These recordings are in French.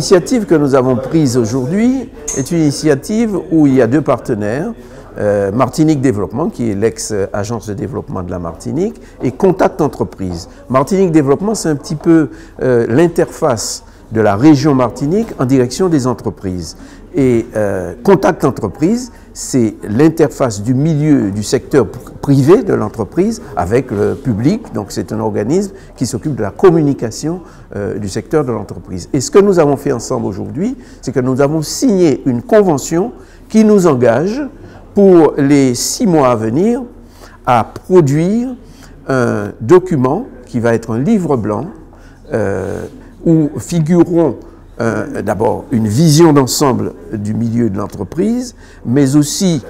L'initiative que nous avons prise aujourd'hui est une initiative où il y a deux partenaires, Martinique Développement, qui est l'ex-agence de développement de la Martinique, et Contact Entreprise. Martinique Développement, c'est un petit peu l'interface de la région Martinique en direction des entreprises. Et Contact Entreprise, c'est l'interface du milieu du secteur privé de l'entreprise avec le public. Donc c'est un organisme qui s'occupe de la communication du secteur de l'entreprise. Et ce que nous avons fait ensemble aujourd'hui, c'est que nous avons signé une convention qui nous engage pour les 6 mois à venir à produire un document qui va être un livre blanc où figureront d'abord une vision d'ensemble du milieu de l'entreprise, mais aussi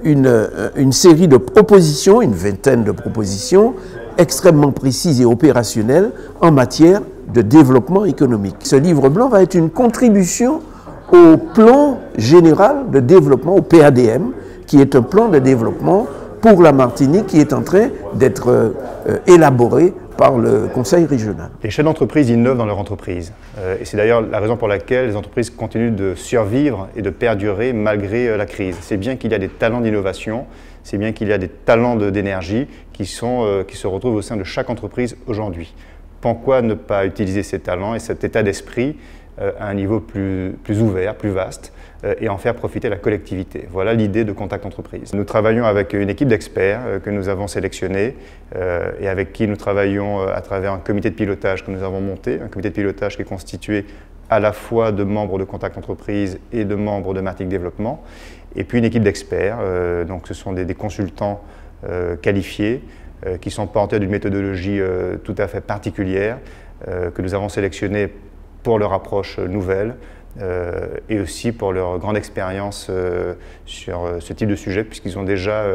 une série de propositions, une vingtaine de propositions extrêmement précises et opérationnelles en matière de développement économique. Ce livre blanc va être une contribution au plan général de développement, au PADM, qui est un plan de développement pour la Martinique qui est en train d'être élaboré par le Conseil régional. Les chefs d'entreprise innovent dans leur entreprise. Et c'est d'ailleurs la raison pour laquelle les entreprises continuent de survivre et de perdurer malgré la crise. C'est bien qu'il y a des talents d'innovation, c'est bien qu'il y a des talents d'énergie qui se retrouvent au sein de chaque entreprise aujourd'hui. Pourquoi ne pas utiliser ces talents et cet état d'esprit à un niveau plus ouvert, plus vaste, et en faire profiter la collectivité. Voilà l'idée de Contact Entreprise. Nous travaillons avec une équipe d'experts que nous avons sélectionnée et avec qui nous travaillons à travers un comité de pilotage que nous avons monté, un comité de pilotage qui est constitué à la fois de membres de Contact Entreprise et de membres de Martinique Développement, et puis une équipe d'experts, donc ce sont des consultants qualifiés qui sont porteurs d'une méthodologie tout à fait particulière que nous avons sélectionnée pour leur approche nouvelle et aussi pour leur grande expérience sur ce type de sujet, puisqu'ils ont déjà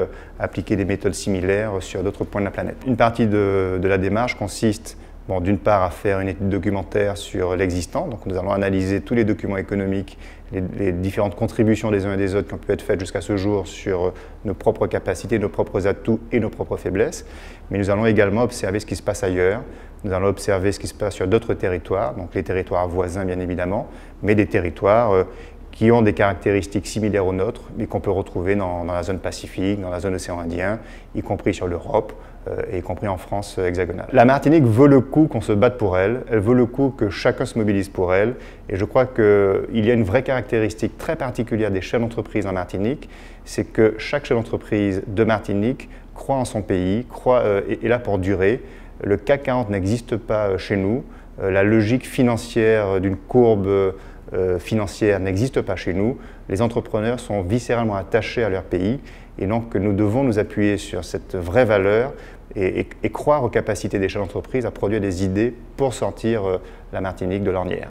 appliqué des méthodes similaires sur d'autres points de la planète. Une partie de la démarche consiste d'une part à faire une étude documentaire sur l'existant, donc nous allons analyser tous les documents économiques, les différentes contributions des uns et des autres qui ont pu être faites jusqu'à ce jour sur nos propres capacités, nos propres atouts et nos propres faiblesses, mais nous allons également observer ce qui se passe ailleurs, nous allons observer ce qui se passe sur d'autres territoires, donc les territoires voisins bien évidemment, mais des territoires qui ont des caractéristiques similaires aux nôtres, mais qu'on peut retrouver dans la zone Pacifique, dans la zone océan Indien, y compris sur l'Europe, et y compris en France hexagonale. La Martinique vaut le coup qu'on se batte pour elle, elle vaut le coup que chacun se mobilise pour elle, et je crois qu'il y a une vraie caractéristique très particulière des chefs d'entreprise en Martinique, c'est que chaque chef d'entreprise de Martinique croit en son pays, est là pour durer. Le CAC 40 n'existe pas chez nous, la logique financière d'une courbe financière n'existe pas chez nous. Les entrepreneurs sont viscéralement attachés à leur pays et donc nous devons nous appuyer sur cette vraie valeur et croire aux capacités des chefs d'entreprise à produire des idées pour sortir la Martinique de l'ornière.